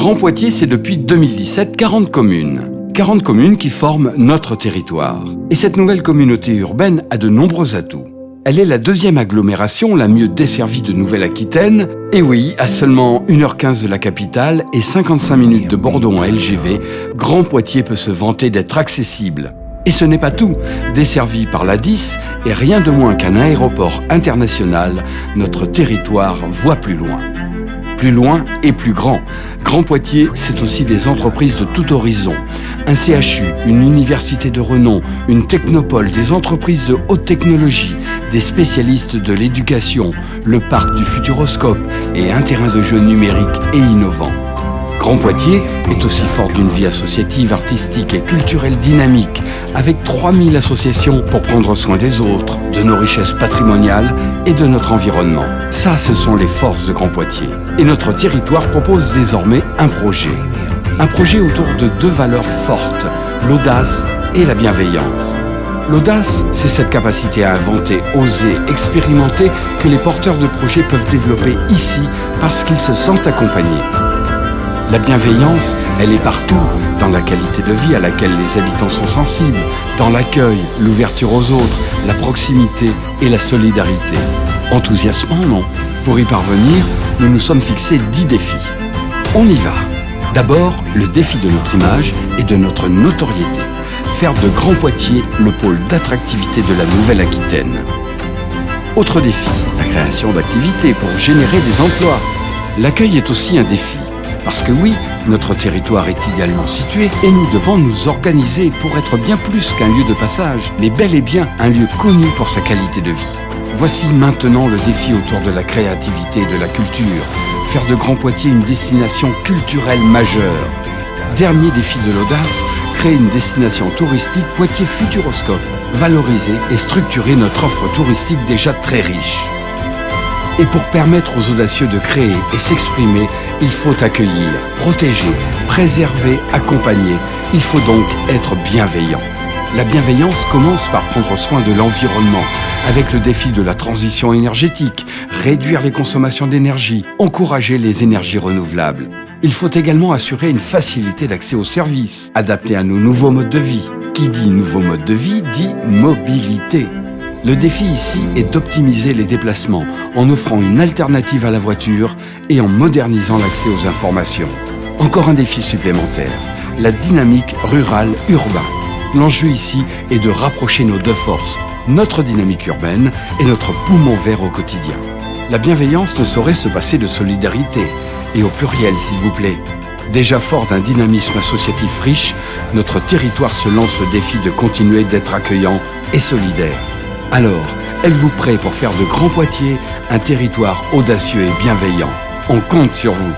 Grand Poitiers, c'est depuis 2017 40 communes. 40 communes qui forment notre territoire. Et cette nouvelle communauté urbaine a de nombreux atouts. Elle est la deuxième agglomération la mieux desservie de Nouvelle-Aquitaine. Et oui, à seulement 1h15 de la capitale et 55 minutes de Bordeaux en LGV, Grand Poitiers peut se vanter d'être accessible. Et ce n'est pas tout. Desservi par l'A10 et rien de moins qu'un aéroport international, notre territoire voit plus loin. Plus loin et plus grand. Grand Poitiers, c'est aussi des entreprises de tout horizon. Un CHU, une université de renom, une technopole, des entreprises de haute technologie, des spécialistes de l'éducation, le parc du Futuroscope et un terrain de jeu numérique et innovant. Grand Poitiers est aussi fort d'une vie associative, artistique et culturelle dynamique, avec 3000 associations pour prendre soin des autres, de nos richesses patrimoniales et de notre environnement. Ça, ce sont les forces de Grand Poitiers. Et notre territoire propose désormais un projet. Un projet autour de deux valeurs fortes, l'audace et la bienveillance. L'audace, c'est cette capacité à inventer, oser, expérimenter que les porteurs de projets peuvent développer ici parce qu'ils se sentent accompagnés. La bienveillance, elle est partout, dans la qualité de vie à laquelle les habitants sont sensibles, dans l'accueil, l'ouverture aux autres, la proximité et la solidarité. Enthousiasmant, non? Pour y parvenir, nous nous sommes fixés 10 défis. On y va. D'abord, le défi de notre image et de notre notoriété. Faire de Grand Poitiers le pôle d'attractivité de la Nouvelle-Aquitaine. Autre défi, la création d'activités pour générer des emplois. L'accueil est aussi un défi. Parce que oui, notre territoire est idéalement situé et nous devons nous organiser pour être bien plus qu'un lieu de passage, mais bel et bien un lieu connu pour sa qualité de vie. Voici maintenant le défi autour de la créativité et de la culture. Faire de Grand Poitiers une destination culturelle majeure. Dernier défi de l'audace, créer une destination touristique Poitiers Futuroscope. Valoriser et structurer notre offre touristique déjà très riche. Et pour permettre aux audacieux de créer et s'exprimer, il faut accueillir, protéger, préserver, accompagner. Il faut donc être bienveillant. La bienveillance commence par prendre soin de l'environnement, avec le défi de la transition énergétique, réduire les consommations d'énergie, encourager les énergies renouvelables. Il faut également assurer une facilité d'accès aux services, adaptés à nos nouveaux modes de vie. Qui dit nouveau mode de vie dit mobilité. Le défi ici est d'optimiser les déplacements en offrant une alternative à la voiture et en modernisant l'accès aux informations. Encore un défi supplémentaire, la dynamique rurale-urbain. L'enjeu ici est de rapprocher nos deux forces, notre dynamique urbaine et notre poumon vert au quotidien. La bienveillance ne saurait se passer de solidarité, et au pluriel s'il vous plaît. Déjà fort d'un dynamisme associatif riche, notre territoire se lance le défi de continuer d'être accueillant et solidaire. Alors, êtes-vous prêts pour faire de Grand Poitiers un territoire audacieux et bienveillant? On compte sur vous.